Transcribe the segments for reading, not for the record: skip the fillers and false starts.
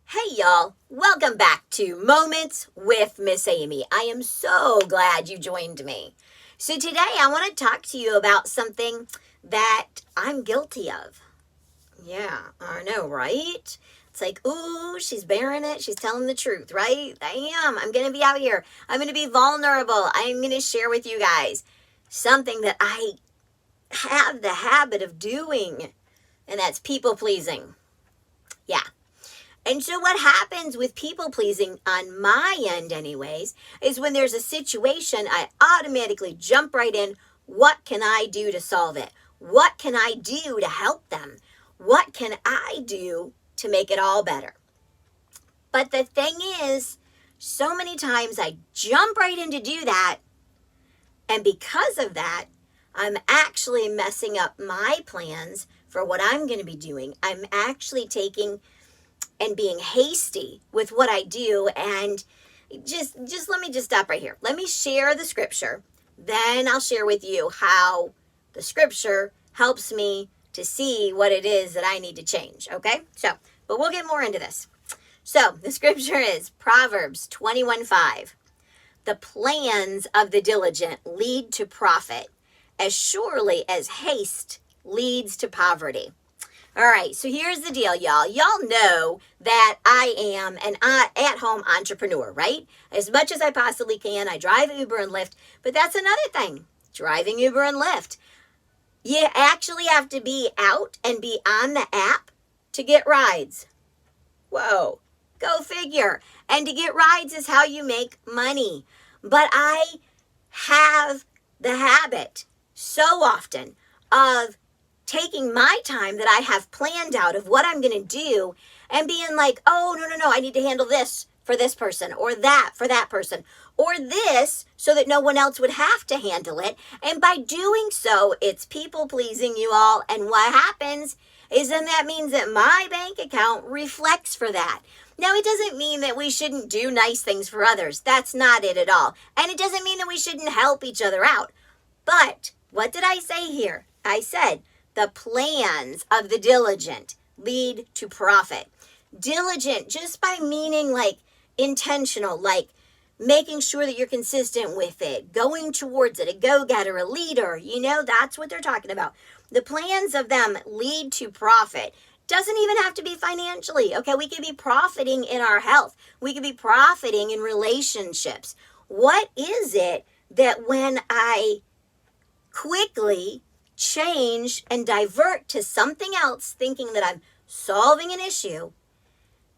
Hey y'all, welcome back to Moments with Miss Amy. I am so glad you joined me. So today I want to talk to you about something that I'm guilty of. Yeah, I know, right? It's like, ooh, she's bearing it. She's telling the truth, right? I am. I'm going to be out here. I'm going to be vulnerable. I'm going to share with you guys something that I have the habit of doing, and that's people pleasing. Yeah. And so what happens with people pleasing on my end anyways, is when there's a situation, I automatically jump right in. What can I do to solve it? What can I do to help them? What can I do to make it all better? But the thing is, so many times I jump right in to do that. And because of that, I'm actually messing up my plans for what I'm going to be doing. I'm actually taking and being hasty with what I do. And just let me just stop right here. Let me share the scripture. Then I'll share with you how the scripture helps me to see what it is that I need to change. Okay? But we'll get more into this. So the scripture is Proverbs 21:5. The plans of the diligent lead to profit, as surely as haste leads to poverty. All right, so here's the deal, y'all. Y'all know that I am an at-home entrepreneur, right? As much as I possibly can, I drive Uber and Lyft, but that's another thing, driving Uber and Lyft. You actually have to be out and be on the app to get rides. Whoa, go figure. And to get rides is how you make money. But I have the habit so often of taking my time that I have planned out of what I'm going to do and being like, oh, no, I need to handle this for this person or that for that person or this so that no one else would have to handle it. And by doing so, it's people pleasing, you all. And what happens is then that means that my bank account reflects for that. Now, it doesn't mean that we shouldn't do nice things for others. That's not it at all. And it doesn't mean that we shouldn't help each other out. But what did I say here? I said, the plans of the diligent lead to profit. Diligent, just by meaning like intentional, like making sure that you're consistent with it, going towards it, a go-getter, a leader, that's what they're talking about. The plans of them lead to profit. Doesn't even have to be financially, okay? We could be profiting in our health. We could be profiting in relationships. What is it that when I quickly change and divert to something else thinking that I'm solving an issue,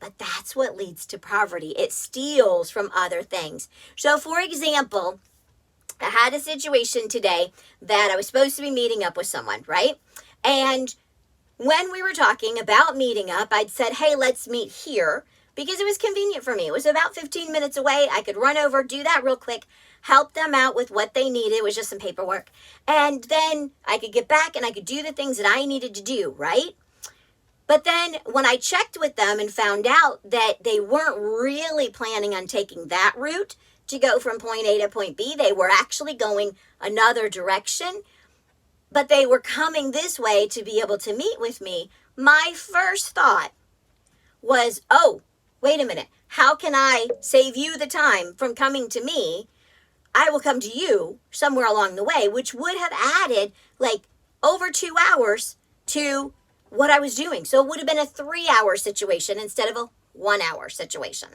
but that's what leads to poverty. It steals from other things. So for example, I had a situation today that I was supposed to be meeting up with someone, right? And when we were talking about meeting up, I'd said, hey, let's meet here because it was convenient for me. It was about 15 minutes away. I could run over, do that real quick, help them out with what they needed. It was just some paperwork. And then I could get back and I could do the things that I needed to do, right? But then when I checked with them and found out that they weren't really planning on taking that route to go from point A to point B, they were actually going another direction, but they were coming this way to be able to meet with me. My first thought was, oh, wait a minute. How can I save you the time from coming to me? I will come to you somewhere along the way, which would have added like over 2 hours to what I was doing. So it would have been a 3-hour situation instead of a 1-hour situation.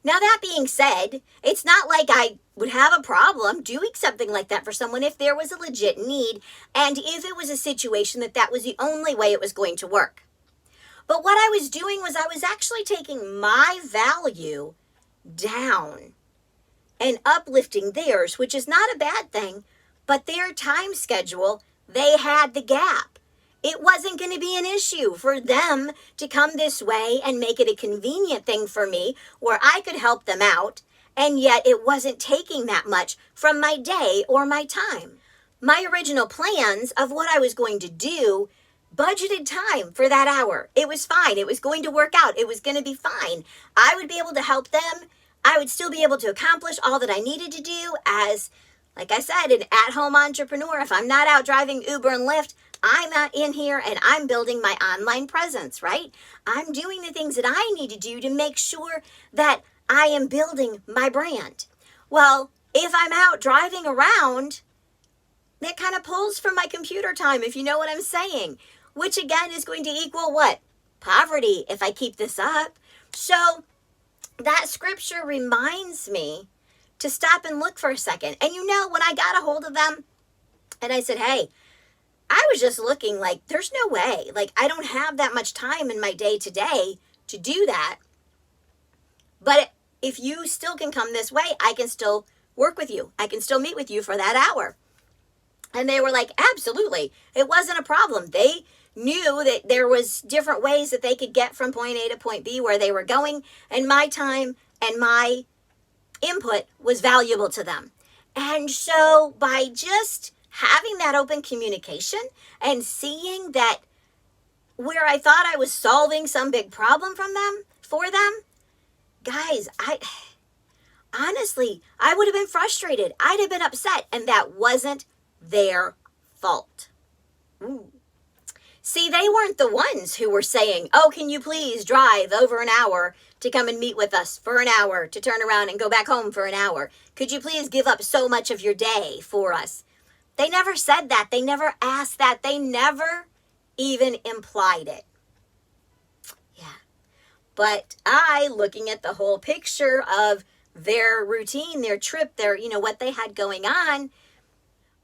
Now, that being said, it's not like I would have a problem doing something like that for someone if there was a legit need and if it was a situation that was the only way it was going to work. But what I was doing was I was actually taking my value down and uplifting theirs, which is not a bad thing, but their time schedule, they had the gap. It wasn't going to be an issue for them to come this way and make it a convenient thing for me where I could help them out, and yet it wasn't taking that much from my day or my time. My original plans of what I was going to do budgeted time for that hour. It was fine. It was going to work out. It was going to be fine. I would be able to help them. I would still be able to accomplish all that I needed to do as, like I said, an at-home entrepreneur. If I'm not out driving Uber and Lyft, I'm out in here and I'm building my online presence, right? I'm doing the things that I need to do to make sure that I am building my brand. Well, if I'm out driving around, that kind of pulls from my computer time, if you know what I'm saying, which again is going to equal what? Poverty if I keep this up. So that scripture reminds me to stop and look for a second. And when I got a hold of them and I said, hey, I was just looking like there's no way. Like, I don't have that much time in my day to day to do that. But if you still can come this way, I can still work with you. I can still meet with you for that hour. And they were like, absolutely. It wasn't a problem. They knew that there was different ways that they could get from point A to point B where they were going. And my time and my input was valuable to them. And so by just having that open communication and seeing that where I thought I was solving some big problem for them, guys, honestly, I would have been frustrated. I'd have been upset, and that wasn't their fault. Ooh. See, they weren't the ones who were saying, oh, can you please drive over an hour to come and meet with us for an hour to turn around and go back home for an hour? Could you please give up so much of your day for us? They never said that. They never asked that. They never even implied it. Yeah. But looking at the whole picture of their routine, their trip, what they had going on,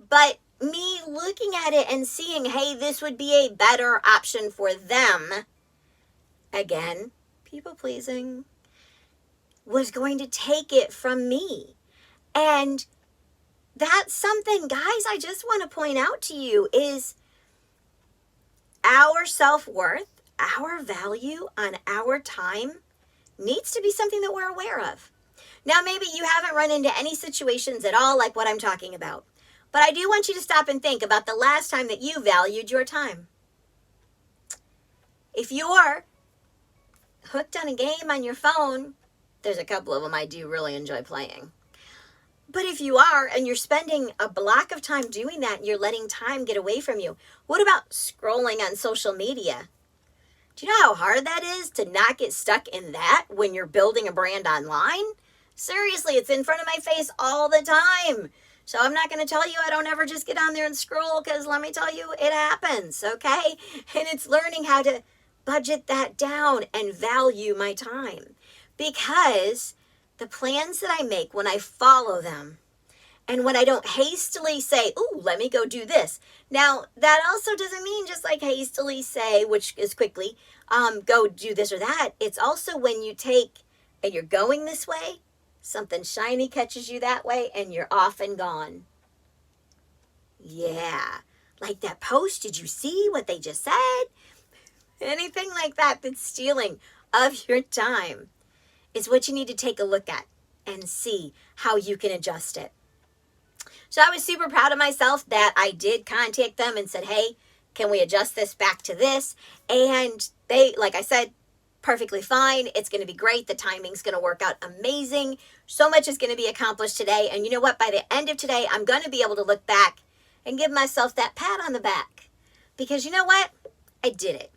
but me looking at it and seeing, hey, this would be a better option for them, again, people pleasing, was going to take it from me. And that's something, guys, I just want to point out to you is our self-worth, our value on our time needs to be something that we're aware of. Now, maybe you haven't run into any situations at all like what I'm talking about. But I do want you to stop and think about the last time that you valued your time. If you're hooked on a game on your phone, there's a couple of them I do really enjoy playing. But if you are, and you're spending a block of time doing that, and you're letting time get away from you, what about scrolling on social media? Do you know how hard that is to not get stuck in that when you're building a brand online? Seriously, it's in front of my face all the time. So I'm not going to tell you I don't ever just get on there and scroll, because let me tell you, it happens, okay? And it's learning how to budget that down and value my time. Because the plans that I make, when I follow them, and when I don't hastily say, ooh, let me go do this. Now, that also doesn't mean just like hastily say, which is quickly, go do this or that. It's also when you take, and you're going this way, something shiny catches you that way, and you're off and gone. Yeah. Like that post, did you see what they just said? Anything like that that's stealing of your time is what you need to take a look at and see how you can adjust it. So I was super proud of myself that I did contact them and said, hey, can we adjust this back to this? And they, like I said, perfectly fine. It's going to be great. The timing's going to work out amazing. So much is going to be accomplished today. And you know what? By the end of today, I'm going to be able to look back and give myself that pat on the back. Because you know what? I did it.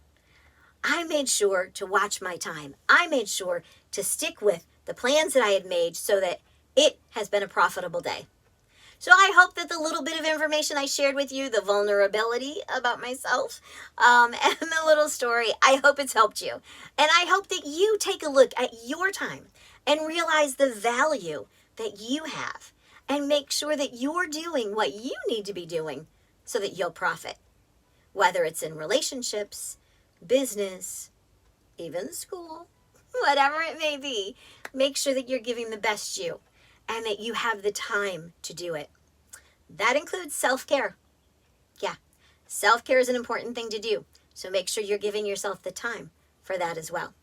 I made sure to watch my time. I made sure to stick with the plans that I had made so that it has been a profitable day. So I hope that the little bit of information I shared with you, the vulnerability about myself, and the little story, I hope it's helped you. And I hope that you take a look at your time and realize the value that you have and make sure that you're doing what you need to be doing so that you'll profit. Whether it's in relationships, business, even school, whatever it may be, make sure that you're giving the best you and that you have the time to do it. That includes self-care. Yeah, self-care is an important thing to do. So make sure you're giving yourself the time for that as well.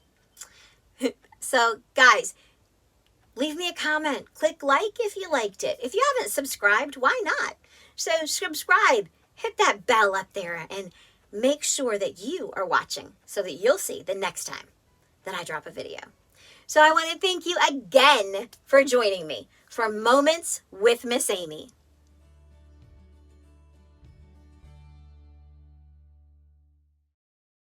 So guys, leave me a comment. Click like if you liked it. If you haven't subscribed, why not? So subscribe, hit that bell up there, and make sure that you are watching so that you'll see the next time that I drop a video. So I want to thank you again for joining me for Moments with Miss Amy.